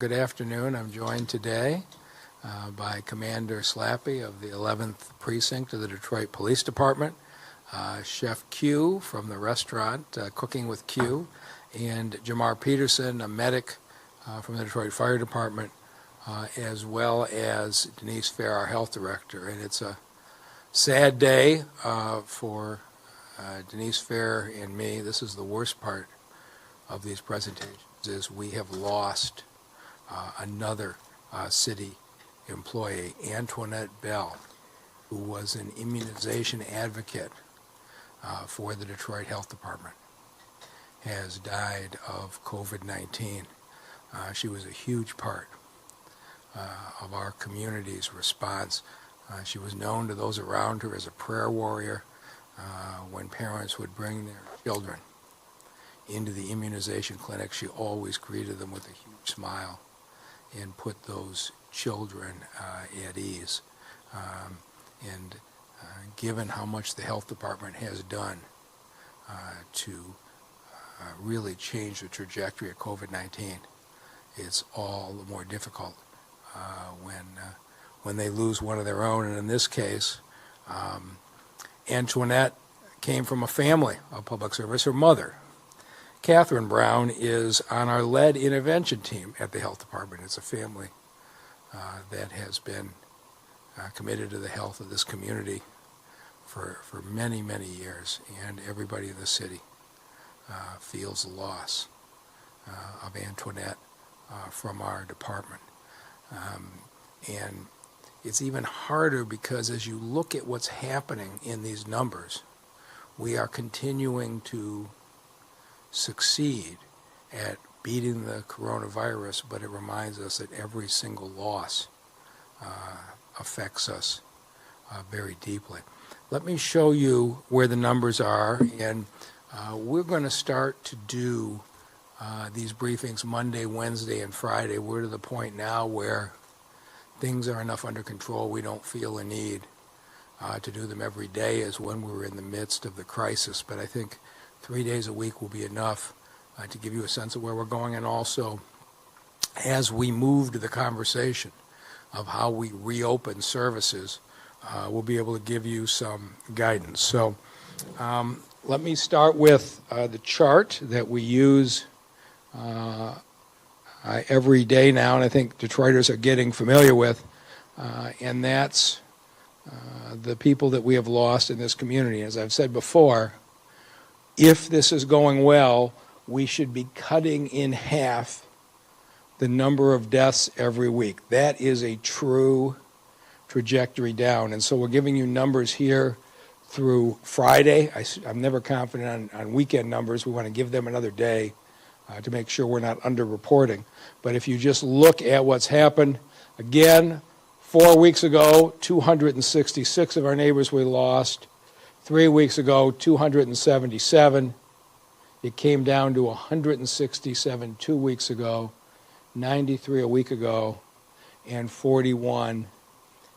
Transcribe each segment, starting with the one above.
Good afternoon. I'm joined today by Commander Slappy of the 11th Precinct of the Detroit Police Department, Chef Q from the restaurant Cooking with Q, and Jamar Peterson, a medic from the Detroit Fire Department, as well as Denise Fair, our health director. And it's a sad day for Denise Fair and me. This is the worst part of these presentations, is we have lost another city employee, Antoinette Bell, who was an immunization advocate for the Detroit Health Department, has died of COVID-19. She was a huge part of our community's response. She was known to those around her as a prayer warrior. When parents would bring their children into the immunization clinic, she always greeted them with a huge smile and put those children at ease. Given how much the health department has done to really change the trajectory of COVID-19, it's all the more difficult when they lose one of their own. And in this case, Antoinette came from a family of public service. Her mother, Catherine Brown, is on our lead intervention team at the health department. It's a family that has been committed to the health of this community for many, many years, and everybody in the city feels the loss of Antoinette from our department. And it's even harder because as you look at what's happening in these numbers, we are continuing to succeed at beating the coronavirus, but it reminds us that every single loss affects us very deeply. Let me show you where the numbers are, and we're going to start to do these briefings Monday, Wednesday, and Friday. We're to the point now where things are enough under control we don't feel a need to do them every day as when we were in the midst of the crisis. But I think 3 days a week will be enough to give you a sense of where we're going, and also as we move to the conversation of how we reopen services, we'll be able to give you some guidance. So let me start with the chart that we use every day now, and I think Detroiters are getting familiar with, and that's the people that we have lost in this community. As I've said before, if this is going well, we should be cutting in half the number of deaths every week. That is a true trajectory down. And so we're giving you numbers here through Friday. I'm never confident on weekend numbers. We want to give them another day to make sure we're not underreporting. But if you just look at what's happened, again, 4 weeks ago, 266 of our neighbors we lost. 3 weeks ago, 277. It came down to 167 2 weeks ago, 93 a week ago, and 41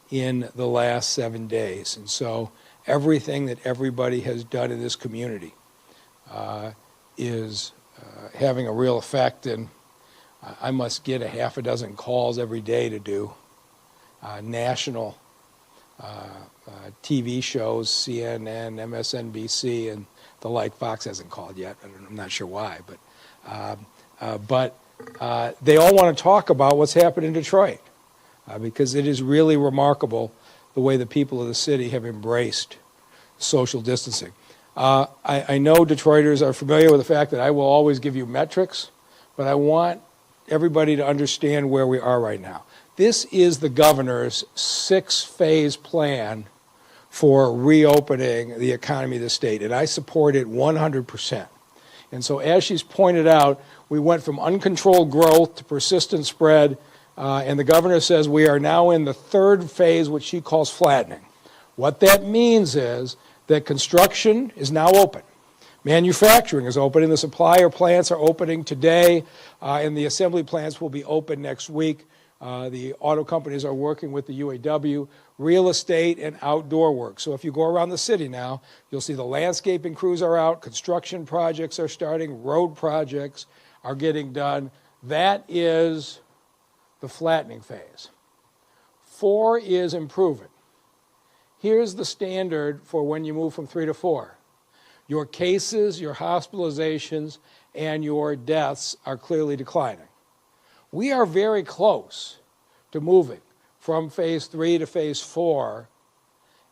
in the last 7 days. And so everything that everybody has done in this community is having a real effect. And I must get a half a dozen calls every day to do national TV shows, CNN, MSNBC, and the like. Fox hasn't called yet. I'm not sure why, but they all want to talk about what's happened in Detroit because it is really remarkable the way the people of the city have embraced social distancing. I know Detroiters are familiar with the fact that I will always give you metrics, but I want everybody to understand where we are right now. This is the governor's 6-phase plan for reopening the economy of the state, and I support it 100%. And so as she's pointed out, we went from uncontrolled growth to persistent spread, and the governor says we are now in the 3rd phase, which she calls flattening. What that means is that construction is now open. Manufacturing is open, and the supplier plants are opening today, and the assembly plants will be open next week. The auto companies are working with the UAW, real estate and outdoor work. So if you go around the city now, you'll see the landscaping crews are out, construction projects are starting, road projects are getting done. That is the flattening phase. 4 is improving. Here's the standard for when you move from 3 to 4. Your cases, your hospitalizations, and your deaths are clearly declining. We are very close to moving from phase 3 to phase 4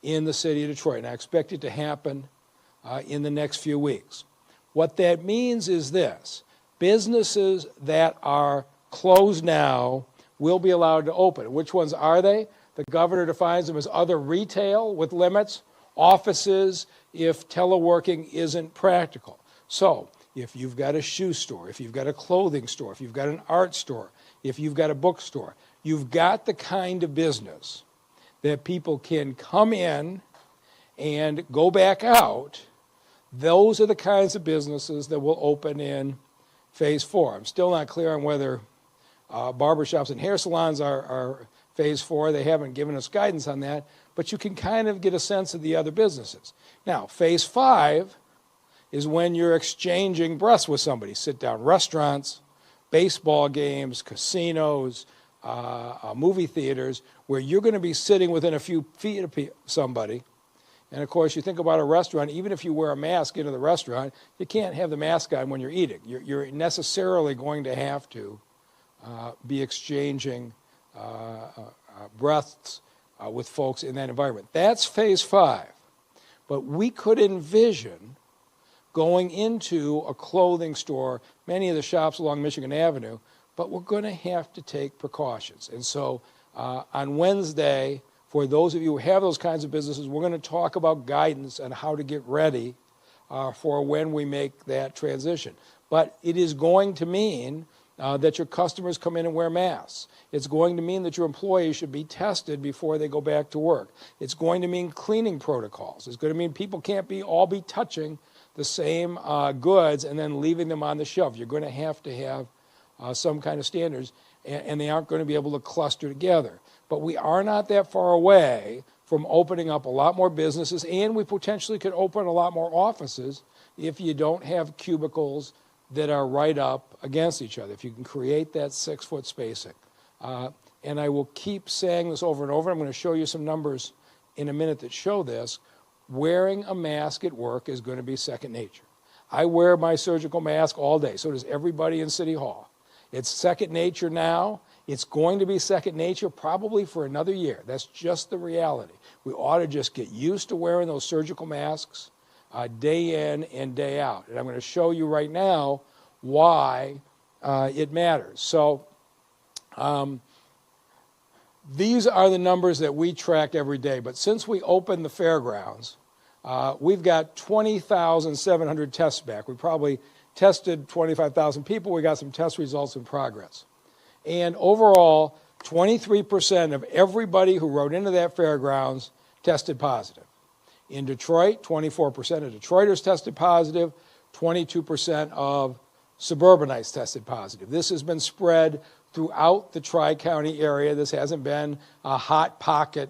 in the city of Detroit, and I expect it to happen in the next few weeks. What that means is this: businesses that are closed now will be allowed to open. Which ones are they? The governor defines them as other retail with limits, offices if teleworking isn't practical. So if you've got a shoe store, if you've got a clothing store, if you've got an art store, if you've got a bookstore, you've got the kind of business that people can come in and go back out. Those are the kinds of businesses that will open in phase 4. I'm still not clear on whether barbershops and hair salons are phase 4. They haven't given us guidance on that, but you can kind of get a sense of the other businesses. Now, phase 5 is when you're exchanging breaths with somebody. Sit-down restaurants, baseball games, casinos, movie theaters, where you're going to be sitting within a few feet of somebody. And of course, you think about a restaurant, even if you wear a mask into the restaurant, you can't have the mask on when you're eating. You're necessarily going to have to be exchanging breaths with folks in that environment. That's phase 5. But we could envision going into a clothing store, many of the shops along Michigan Avenue, but we're going to have to take precautions. And so on Wednesday, for those of you who have those kinds of businesses, we're going to talk about guidance on how to get ready for when we make that transition. But it is going to mean that your customers come in and wear masks. It's going to mean that your employees should be tested before they go back to work. It's going to mean cleaning protocols. It's going to mean people can't all be touching the same goods and then leaving them on the shelf. You're going to have some kind of standards, and they aren't going to be able to cluster together. But we are not that far away from opening up a lot more businesses, and we potentially could open a lot more offices if you don't have cubicles that are right up against each other, if you can create that 6-foot spacing. And I will keep saying this over and over. I'm going to show you some numbers in a minute that show this. Wearing a mask at work is going to be second nature. I wear my surgical mask all day. So does everybody in City Hall. It's second nature now. It's going to be second nature probably for another year. That's just the reality. We ought to just get used to wearing those surgical masks day in and day out. And I'm going to show you right now why it matters. So these are the numbers that we track every day. But since we opened the fairgrounds, we've got 20,700 tests back. We probably tested 25,000 people. We got some test results in progress. And overall, 23% of everybody who rode into that fairgrounds tested positive. In Detroit, 24% of Detroiters tested positive, 22% of suburbanites tested positive. This has been spread throughout the Tri-County area. This hasn't been a hot pocket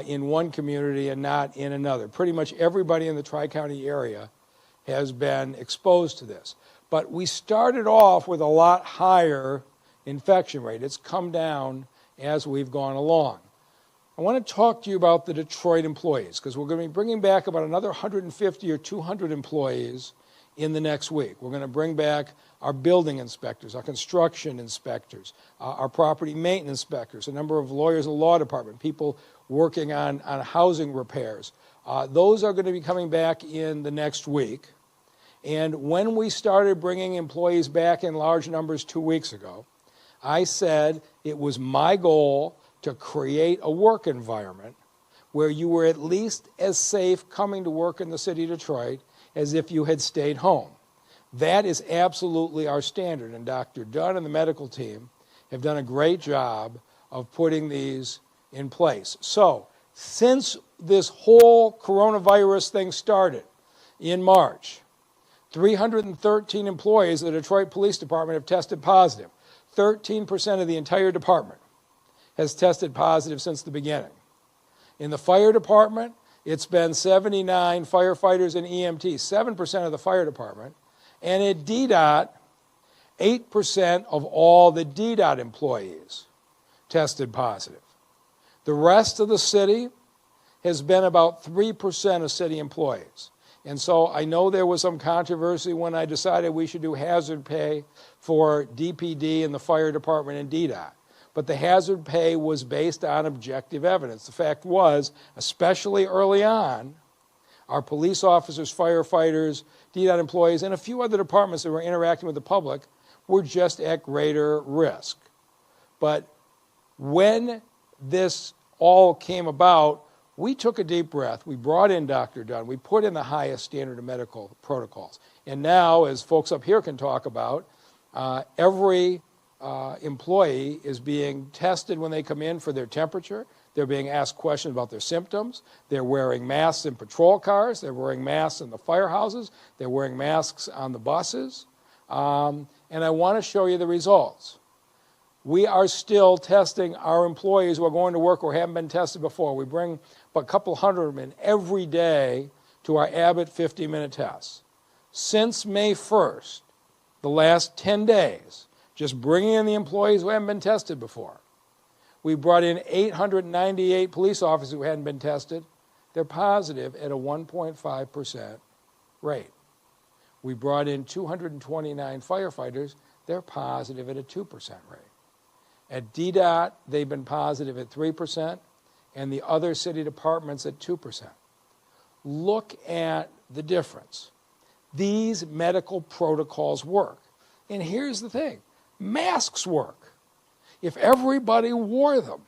in one community and not in another. Pretty much everybody in the Tri-County area has been exposed to this. But we started off with a lot higher infection rate. It's come down as we've gone along. I want to talk to you about the Detroit employees, because we're going to be bringing back about another 150 or 200 employees in the next week. We're going to bring back our building inspectors, our construction inspectors, our property maintenance inspectors, a number of lawyers in the law department, people working on housing repairs. Those are going to be coming back in the next week. And when we started bringing employees back in large numbers 2 weeks ago, I said it was my goal to create a work environment where you were at least as safe coming to work in the city of Detroit as if you had stayed home. That is absolutely our standard, and Dr. Dunn and the medical team have done a great job of putting these in place. So, since this whole coronavirus thing started in March, 313 employees of the Detroit Police Department have tested positive. 13% of the entire department has tested positive since the beginning. In the fire department, it's been 79 firefighters and EMTs, 7% of the fire department. And at DDOT, 8% of all the DDOT employees tested positive. The rest of the city has been about 3% of city employees. And so I know there was some controversy when I decided we should do hazard pay for DPD and the fire department and DDOT. But the hazard pay was based on objective evidence. The fact was, especially early on, our police officers, firefighters, DDOT employees, and a few other departments that were interacting with the public were just at greater risk. But when this all came about, we took a deep breath. We brought in Dr. Dunn. We put in the highest standard of medical protocols. And now, as folks up here can talk about, every employee is being tested when they come in for their temperature. They're being asked questions about their symptoms. They're wearing masks in patrol cars. They're wearing masks in the firehouses. They're wearing masks on the buses. And I want to show you the results. We are still testing our employees who are going to work or haven't been tested before. We bring a couple hundred of them in every day to our Abbott 50-minute tests. Since May 1st, the last 10 days, just bringing in the employees who haven't been tested before, we brought in 898 police officers who hadn't been tested. They're positive at a 1.5% rate. We brought in 229 firefighters. They're positive at a 2% rate. At DDOT, they've been positive at 3%, and the other city departments at 2%. Look at the difference. These medical protocols work. And here's the thing. Masks work. If everybody wore them,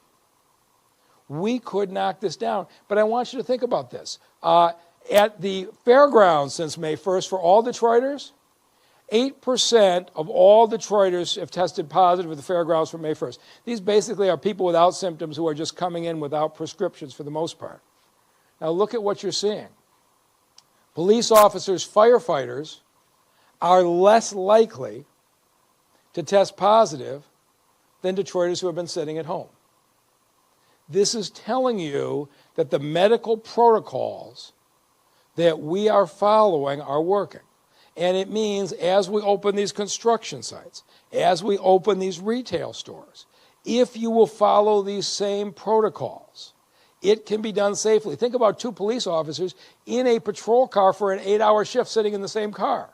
we could knock this down. But I want you to think about this. At the fairgrounds since May 1st, for all Detroiters, 8% of all Detroiters have tested positive at the fairgrounds from May 1st. These basically are people without symptoms who are just coming in without prescriptions for the most part. Now look at what you're seeing. Police officers, firefighters are less likely to test positive than Detroiters who have been sitting at home. This is telling you that the medical protocols that we are following are working. And it means as we open these construction sites, as we open these retail stores, if you will follow these same protocols, it can be done safely. Think about 2 police officers in a patrol car for an 8-hour shift sitting in the same car.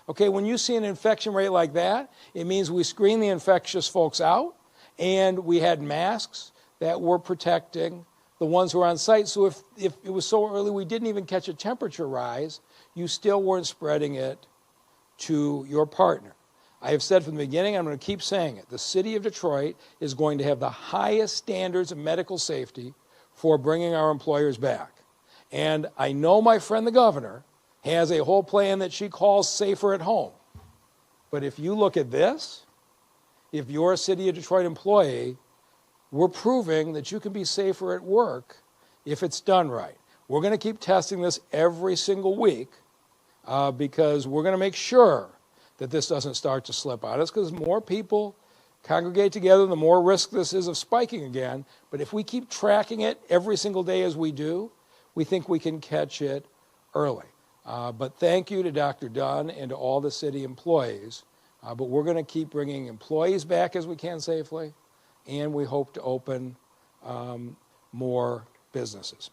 Okay, when you see an infection rate like that, it means we screen the infectious folks out, and we had masks that were protecting the ones who are on site. So if it was so early we didn't even catch a temperature rise, you still weren't spreading it to your partner. I have said from the beginning, I'm going to keep saying it, the city of Detroit is going to have the highest standards of medical safety for bringing our employers back. And I know my friend the governor has a whole plan that she calls Safer at Home. But if you look at this, if you're a city of Detroit employee, we're proving that you can be safer at work if it's done right. We're going to keep testing this every single week because we're going to make sure that this doesn't start to slip on us, because more people congregate together, the more risk this is of spiking again. But if we keep tracking it every single day as we do, we think we can catch it early. But thank you to Dr. Dunn and to all the city employees. But we're going to keep bringing employees back as we can safely, and we hope to open more businesses.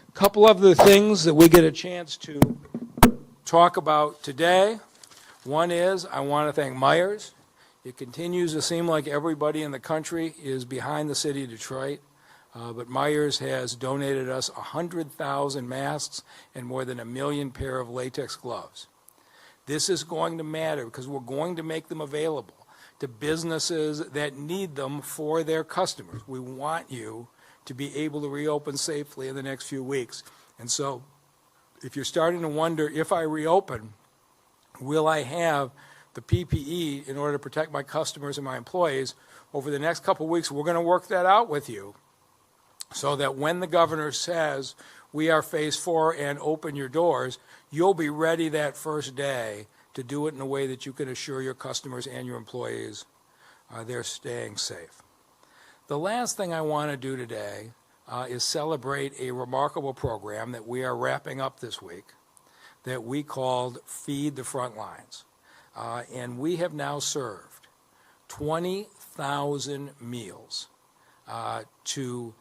A couple of the things that we get a chance to talk about today. One is I want to thank Myers. It continues to seem like everybody in the country is behind the city of Detroit, but Myers has donated us 100,000 masks and more than 1 million pair of latex gloves. This is going to matter because we're going to make them available to businesses that need them for their customers. We want you to be able to reopen safely in the next few weeks. And so if you're starting to wonder, if I reopen, will I have the PPE in order to protect my customers and my employees? Over the next couple of weeks, we're going to work that out with you so that when the governor says we are phase 4 and open your doors, you'll be ready that first day to do it in a way that you can assure your customers and your employees they're staying safe. The last thing I want to do today is celebrate a remarkable program that we are wrapping up this week that we called Feed the Front Lines. And we have now served 20,000 meals to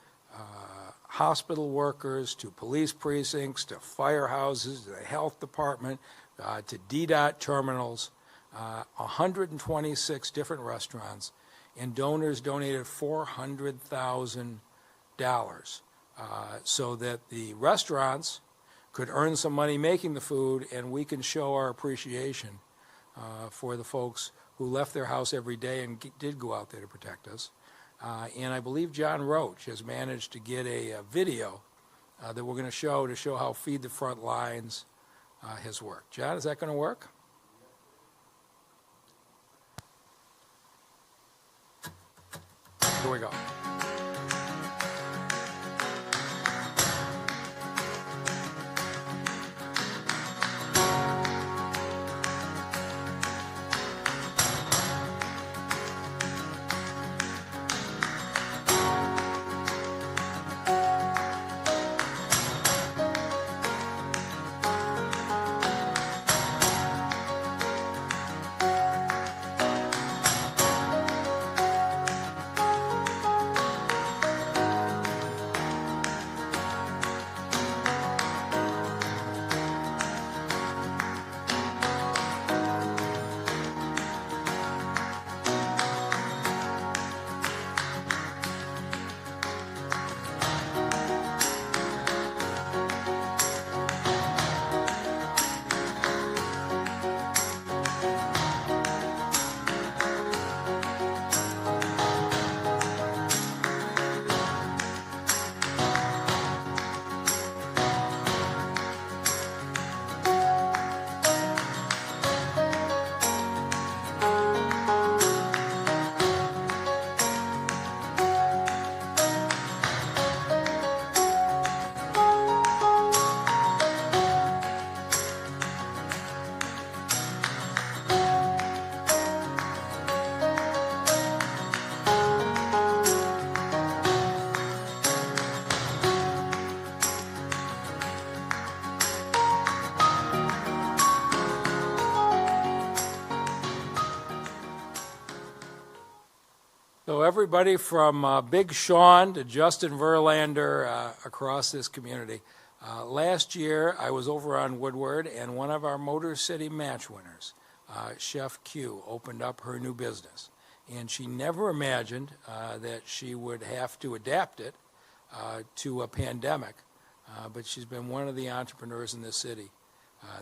hospital workers, to police precincts, to firehouses, to the health department, to DDOT terminals, 126 different restaurants, and donors donated $400,000 so that the restaurants could earn some money making the food, and we can show our appreciation for the folks who left their house every day and did go out there to protect us. And I believe John Roach has managed to get a video that we're going to show how Feed the Front Lines has worked. John, is that going to work? Here we go. So everybody from Big Sean to Justin Verlander across this community. Last year, I was over on Woodward, and one of our Motor City match winners, Chef Q, opened up her new business. And she never imagined that she would have to adapt it to a pandemic, but she's been one of the entrepreneurs in this city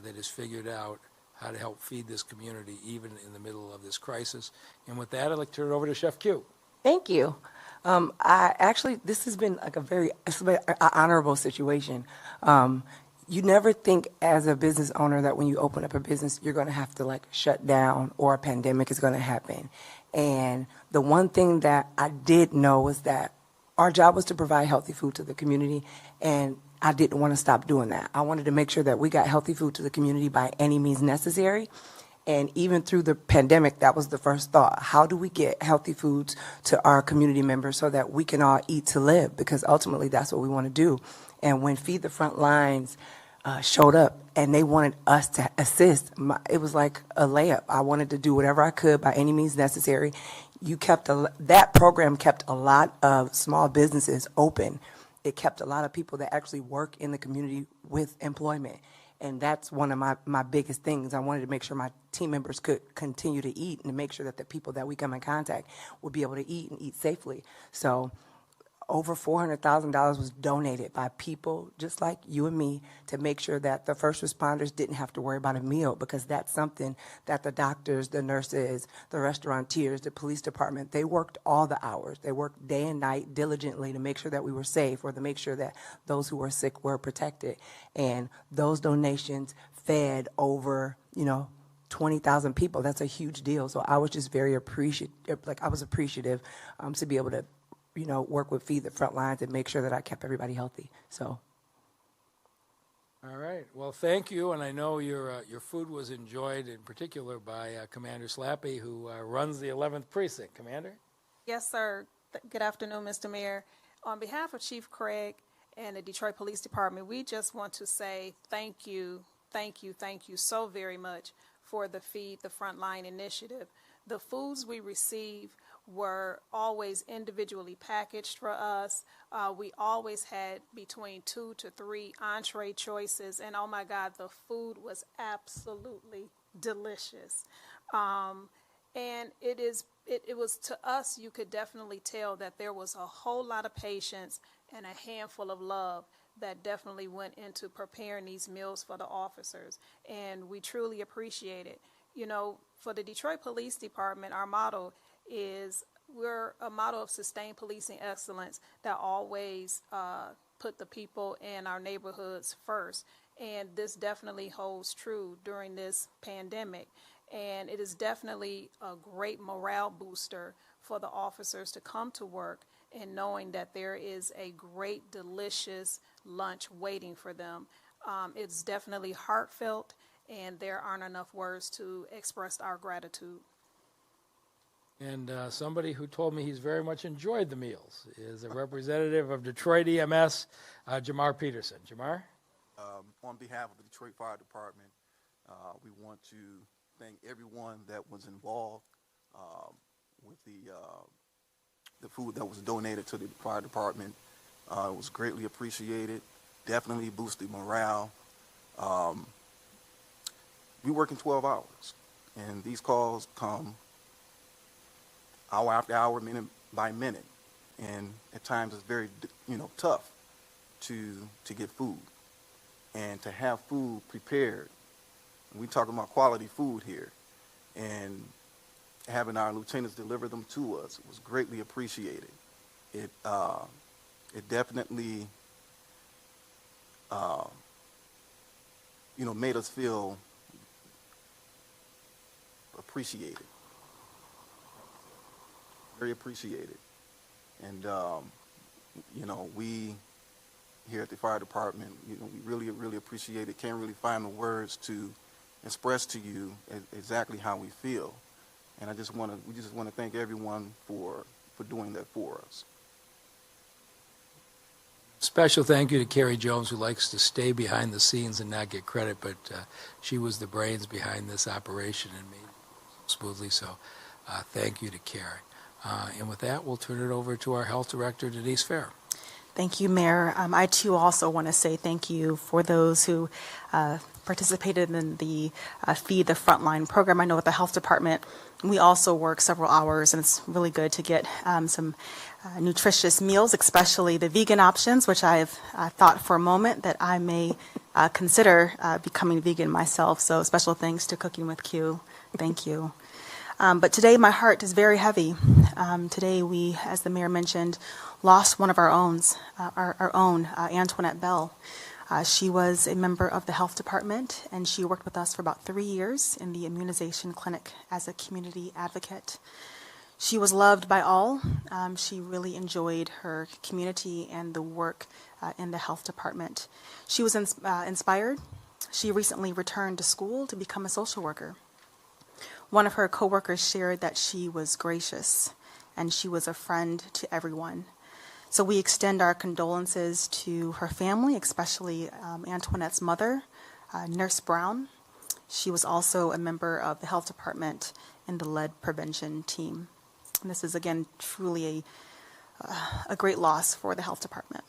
that has figured out how to help feed this community even in the middle of this crisis. And with that, I'd like to turn it over to Chef Q. Thank you. This has been like it's been an honorable situation. You never think as a business owner that when you open up a business, you're going to have to like shut down or a pandemic is going to happen. And the one thing that I did know was that our job was to provide healthy food to the community, and I didn't want to stop doing that. I wanted to make sure that we got healthy food to the community by any means necessary. And even through the pandemic, that was the first thought. How do we get healthy foods to our community members so that we can all eat to live? Because ultimately, that's what we want to do. And when Feed the Front Lines showed up and they wanted us to assist, it was like a layup. I wanted to do whatever I could by any means necessary. That program kept a lot of small businesses open. It kept a lot of people that actually work in the community with employment. And that's one of my biggest things. I wanted to make sure my team members could continue to eat and to make sure that the people that we come in contact would be able to eat and eat safely. So over $400,000 was donated by people just like you and me to make sure that the first responders didn't have to worry about a meal, because that's something that the doctors, the nurses, the restaurateurs, the police department, they worked all the hours. They worked day and night diligently to make sure that we were safe, or to make sure that those who were sick were protected. And those donations fed over, 20,000 people. That's a huge deal. So I was just very appreciative. I was appreciative to be able to work with Feed the Front Lines and make sure that I kept everybody healthy. So. All right. Well, thank you. And I know your food was enjoyed in particular by Commander Slappy, who runs the 11th Precinct. Commander? Yes, sir. Good afternoon, Mr. Mayor. On behalf of Chief Craig and the Detroit Police Department, we just want to say thank you so very much for the Feed the Frontline initiative. The foods we receive were always individually packaged for us. We always had between 2 to 3 entree choices, and oh my God, the food was absolutely delicious. And it was, to us, you could definitely tell that there was a whole lot of patience and a handful of love that definitely went into preparing these meals for the officers, and we truly appreciate it. You know, for the Detroit Police Department, our motto is, we're a motto of sustained policing excellence that always put the people in our neighborhoods first, and this definitely holds true during this pandemic. And it is definitely a great morale booster for the officers to come to work and knowing that there is a great, delicious lunch waiting for them. It's definitely heartfelt, and there aren't enough words to express our gratitude. And somebody who told me he's very much enjoyed the meals is a representative of Detroit EMS, Jamar Peterson. Jamar? On behalf of the Detroit Fire Department, we want to thank everyone that was involved with the food that was donated to the fire department. It was greatly appreciated, definitely boosted morale. We work in 12 hours, and these calls come hour after hour, minute by minute, and at times it's very, tough to get food and to have food prepared. We talking about quality food here, and having our lieutenants deliver them to us was greatly appreciated. It definitely made us feel appreciated, very appreciated. And we here at the fire department, we really appreciate it. Can't really find the words to express to you exactly how we feel. And we just want to thank everyone for doing that for us. Special thank you to Carrie Jones, who likes to stay behind the scenes and not get credit, but she was the brains behind this operation and made it smoothly. So thank you to Carrie. And with that, we'll turn it over to our health director, Denise Fair. Thank you, Mayor. I, too, also want to say thank you for those who participated in the Feed the Frontline program. I know at the health department, we also work several hours, and it's really good to get some nutritious meals, especially the vegan options, which I've thought for a moment that I may consider becoming vegan myself. So special thanks to Cooking with Q. Thank you. But today my heart is very heavy. Today we, as the mayor mentioned, lost one of our own, Antoinette Bell. She was a member of the health department, and she worked with us for about 3 years in the immunization clinic as a community advocate. She was loved by all. She really enjoyed her community and the work in the health department. She was inspired. She recently returned to school to become a social worker. One of her coworkers shared that she was gracious and she was a friend to everyone. So we extend our condolences to her family, especially Antoinette's mother, Nurse Brown. She was also a member of the health department in the lead prevention team. And this is, again, truly a great loss for the health department.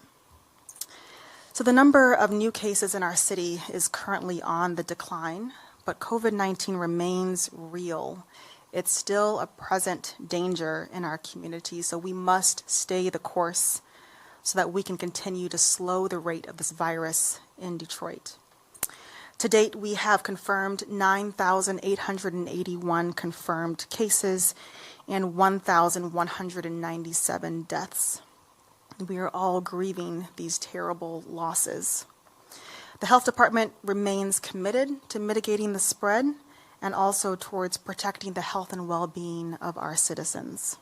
So the number of new cases in our city is currently on the decline, but COVID-19 remains real. It's still a present danger in our community, so we must stay the course so that we can continue to slow the rate of this virus in Detroit. To date, we have confirmed 9,881 confirmed cases and 1,197 deaths. We are all grieving these terrible losses. The health department remains committed to mitigating the spread and also towards protecting the health and well-being of our citizens.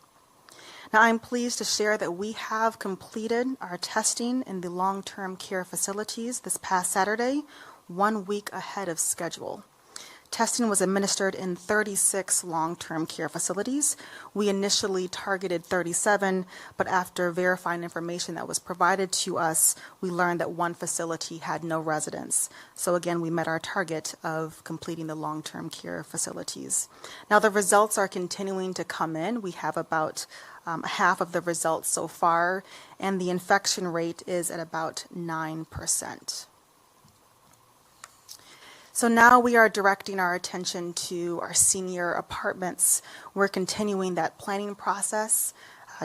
Now, I'm pleased to share that we have completed our testing in the long-term care facilities this past Saturday, 1 week ahead of schedule. Testing was administered in 36 long-term care facilities. We initially targeted 37, but after verifying information that was provided to us, we learned that one facility had no residents. So again, we met our target of completing the long-term care facilities. Now the results are continuing to come in. We have about half of the results so far, and the infection rate is at about 9%. So now we are directing our attention to our senior apartments. We're continuing that planning process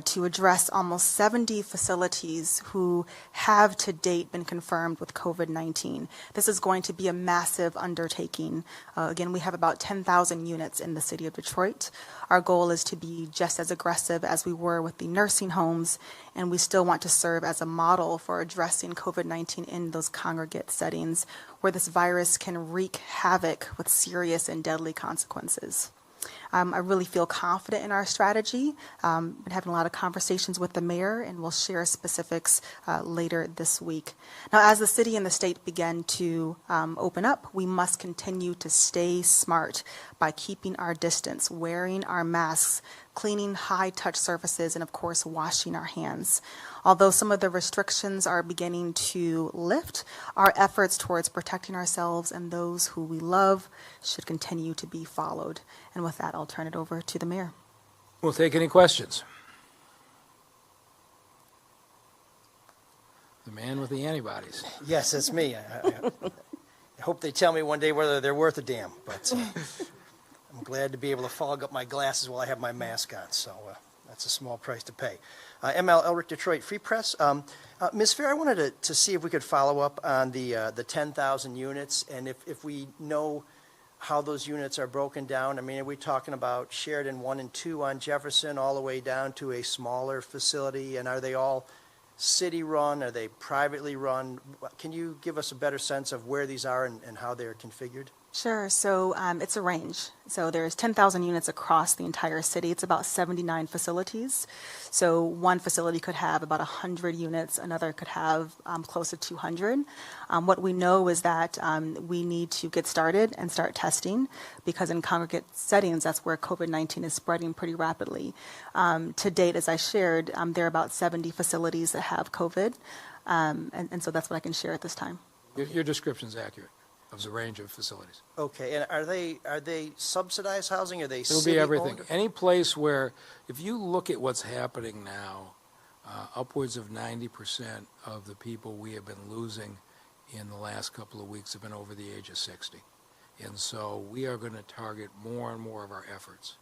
to address almost 70 facilities who have to date been confirmed with COVID-19. This is going to be a massive undertaking. Again, we have about 10,000 units in the city of Detroit. Our goal is to be just as aggressive as we were with the nursing homes, and we still want to serve as a model for addressing COVID-19 in those congregate settings where this virus can wreak havoc with serious and deadly consequences. I really feel confident in our strategy. Been having a lot of conversations with the mayor, and we'll share specifics later this week. Now, as the city and the state begin to open up, we must continue to stay smart by keeping our distance, wearing our masks, cleaning high-touch surfaces, and of course, washing our hands. Although some of the restrictions are beginning to lift, our efforts towards protecting ourselves and those who we love should continue to be followed. And with that, I'll turn it over to the mayor. We'll take any questions. The man with the antibodies. Yes, that's me. I hope they tell me one day whether they're worth a damn, but I'm glad to be able to fog up my glasses while I have my mask on, so that's a small price to pay. ML Elric, Detroit Free Press. Ms. Fair, I wanted to see if we could follow up on the 10,000 units, and if we know how those units are broken down. I mean, are we talking about Sheridan 1 and 2 on Jefferson all the way down to a smaller facility, and are they all city-run? Are they privately run? Can you give us a better sense of where these are and how they're configured? Sure. So it's a range. So there's 10,000 units across the entire city. It's about 79 facilities. So one facility could have about 100 units. Another could have close to 200. What we know is that we need to get started and start testing because in congregate settings, that's where COVID-19 is spreading pretty rapidly. To date, as I shared, there are about 70 facilities that have COVID. And so that's what I can share at this time. Your description is accurate of the range of facilities. Okay, and are they subsidized housing? Are they It'll be everything. city-owned? Any place where, if you look at what's happening now, upwards of 90% of the people we have been losing in the last couple of weeks have been over the age of 60. And so we are going to target more and more of our efforts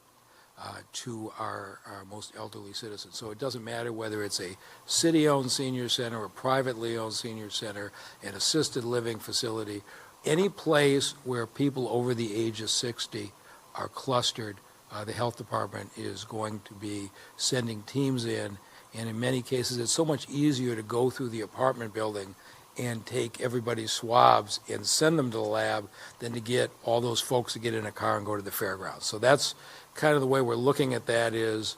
to our most elderly citizens. So it doesn't matter whether it's a city-owned senior center or privately owned senior center, an assisted living facility, any place where people over the age of 60 are clustered, the health department is going to be sending teams in, and in many cases it's so much easier to go through the apartment building and take everybody's swabs and send them to the lab than to get all those folks to get in a car and go to the fairgrounds. So that's kind of the way we're looking at that is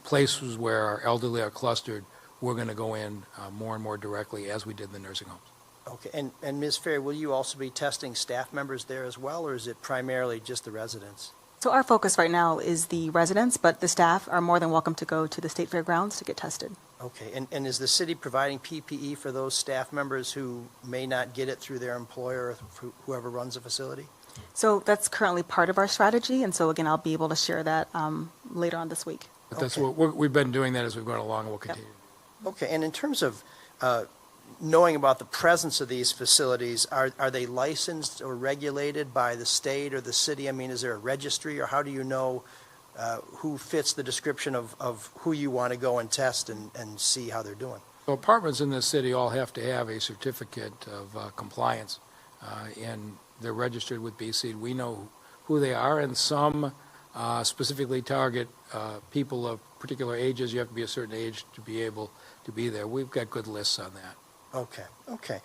places where our elderly are clustered, we're going to go in more and more directly as we did in the nursing homes. Okay, and Ms. Fair, will you also be testing staff members there as well, or is it primarily just the residents? So our focus right now is the residents, but the staff are more than welcome to go to the state fairgrounds to get tested. Okay, and is the city providing PPE for those staff members who may not get it through their employer or whoever runs the facility? So that's currently part of our strategy, and so again, I'll be able to share that later on this week. But that's Okay. what we've been doing that as we've gone along, and we'll continue. Okay, and in terms of knowing about the presence of these facilities, are they licensed or regulated by the state or the city? I mean, is there a registry, or how do you know who fits the description of who you want to go and test and see how they're doing? So apartments in this city all have to have a certificate of compliance, and they're registered with BC. We know who they are, and some specifically target people of particular ages. You have to be a certain age to be able to be there. We've got good lists on that. Okay.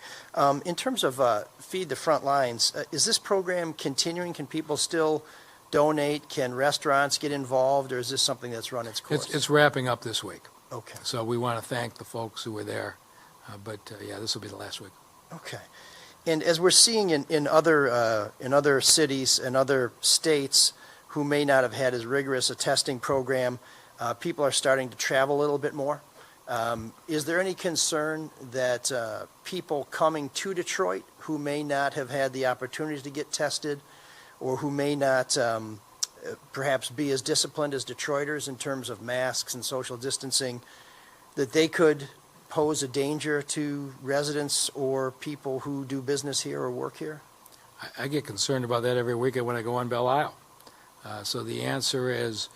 In terms of Feed the Front Lines, is this program continuing? Can people still donate? Can restaurants get involved, or is this something that's run its course? It's wrapping up this week. Okay. So we want to thank the folks who were there. But yeah, this will be the last week. Okay. And as we're seeing in other cities and other states who may not have had as rigorous a testing program, people are starting to travel a little bit more. Is there any concern that people coming to Detroit who may not have had the opportunity to get tested, or who may not perhaps be as disciplined as Detroiters in terms of masks and social distancing, that they could pose a danger to residents or people who do business here or work here? I get concerned about that every weekend when I go on Belle Isle. So the answer is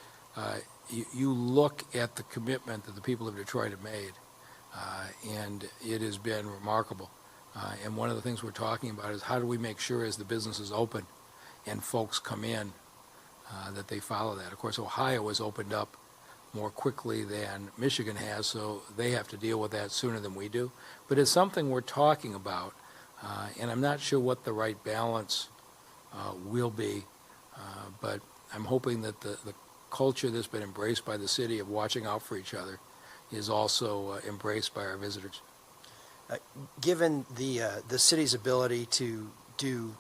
you look at the commitment that the people of Detroit have made, and it has been remarkable. And one of the things we're talking about is how do we make sure as the businesses open and folks come in that they follow that. Of course, Ohio has opened up more quickly than Michigan has, so they have to deal with that sooner than we do. But it's something we're talking about, and I'm not sure what the right balance will be, but I'm hoping that the culture that's been embraced by the city of watching out for each other is also embraced by our visitors. Given the city's ability to do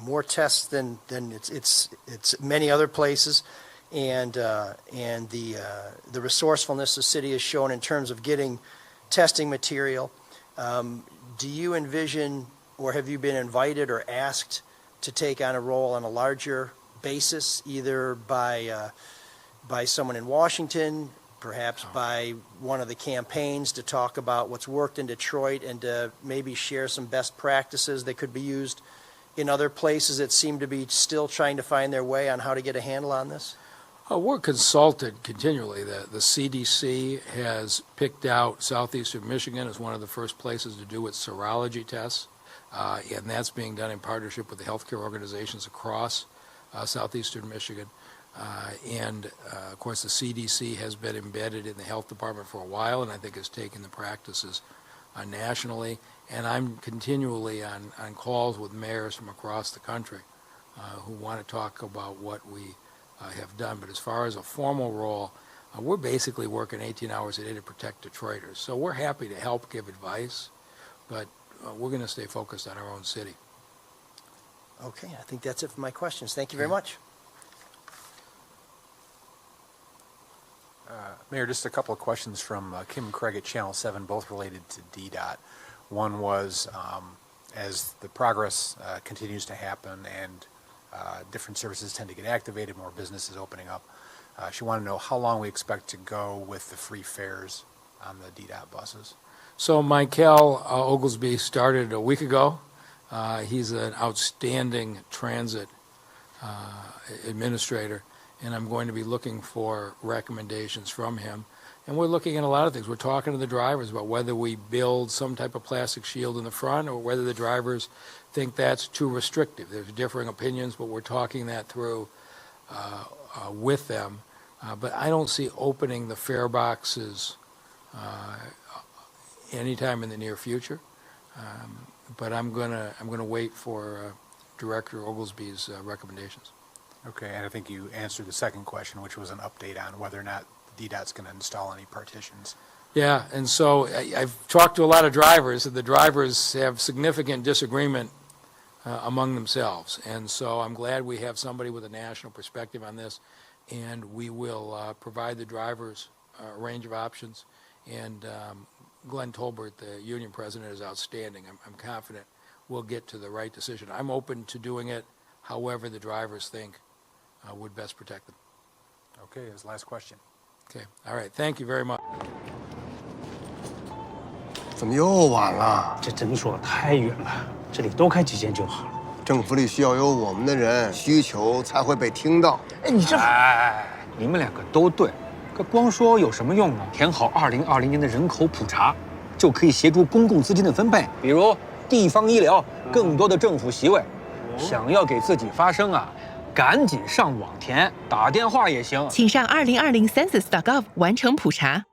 more tests than it's many other places, and the resourcefulness the city has shown in terms of getting testing material, do you envision, or have you been invited or asked to take on a role on a larger basis, either by someone in Washington, perhaps by one of the campaigns, to talk about what's worked in Detroit and to maybe share some best practices that could be used in other places that seem to be still trying to find their way on how to get a handle on this? We're consulted continually. The CDC has picked out southeastern Michigan as one of the first places to do its serology tests, and that's being done in partnership with the healthcare organizations across southeastern Michigan. And of course, the CDC has been embedded in the health department for a while, and I think has taken the practices nationally. And I'm continually on calls with mayors from across the country who want to talk about what we have done. But as far as a formal role, we're basically working 18 hours a day to protect Detroiters. So we're happy to help give advice, but we're going to stay focused on our own city. Okay, I think that's it for my questions. Thank you very much. Mayor, just a couple of questions from Kim Craig at Channel 7, both related to DDOT. One was, as the progress continues to happen and different services tend to get activated, more businesses opening up, she wanted to know how long we expect to go with the free fares on the DDOT buses. So Michael Oglesby started a week ago. He's an outstanding transit administrator, and I'm going to be looking for recommendations from him. And we're looking at a lot of things. We're talking to the drivers about whether we build some type of plastic shield in the front or whether the drivers think that's too restrictive. There's differing opinions, but we're talking that through with them. But I don't see opening the fare boxes anytime in the near future. But I'm gonna wait for Director Oglesby's recommendations. Okay, and I think you answered the second question, which was an update on whether or not DDOT's going to install any partitions. Yeah, and so I've talked to a lot of drivers, and the drivers have significant disagreement among themselves. And so I'm glad we have somebody with a national perspective on this, and we will provide the drivers a range of options. And Glenn Tolbert, the union president, is outstanding. I'm confident we'll get to the right decision. I'm open to doing it however the drivers think would best protect them. Okay, his last question. Okay, all right, thank you very much. 怎么又晚了？这诊所太远了，这里多开几间就好了。政府里需要有我们的人，需求才会被听到。哎，你这……哎，你们两个都对，可光说有什么用呢？填好2020年的人口普查，就可以协助公共资金的分配，比如地方医疗、更多的政府席位。想要给自己发声啊，赶紧上网填，打电话也行。请上2020census.gov 完成普查。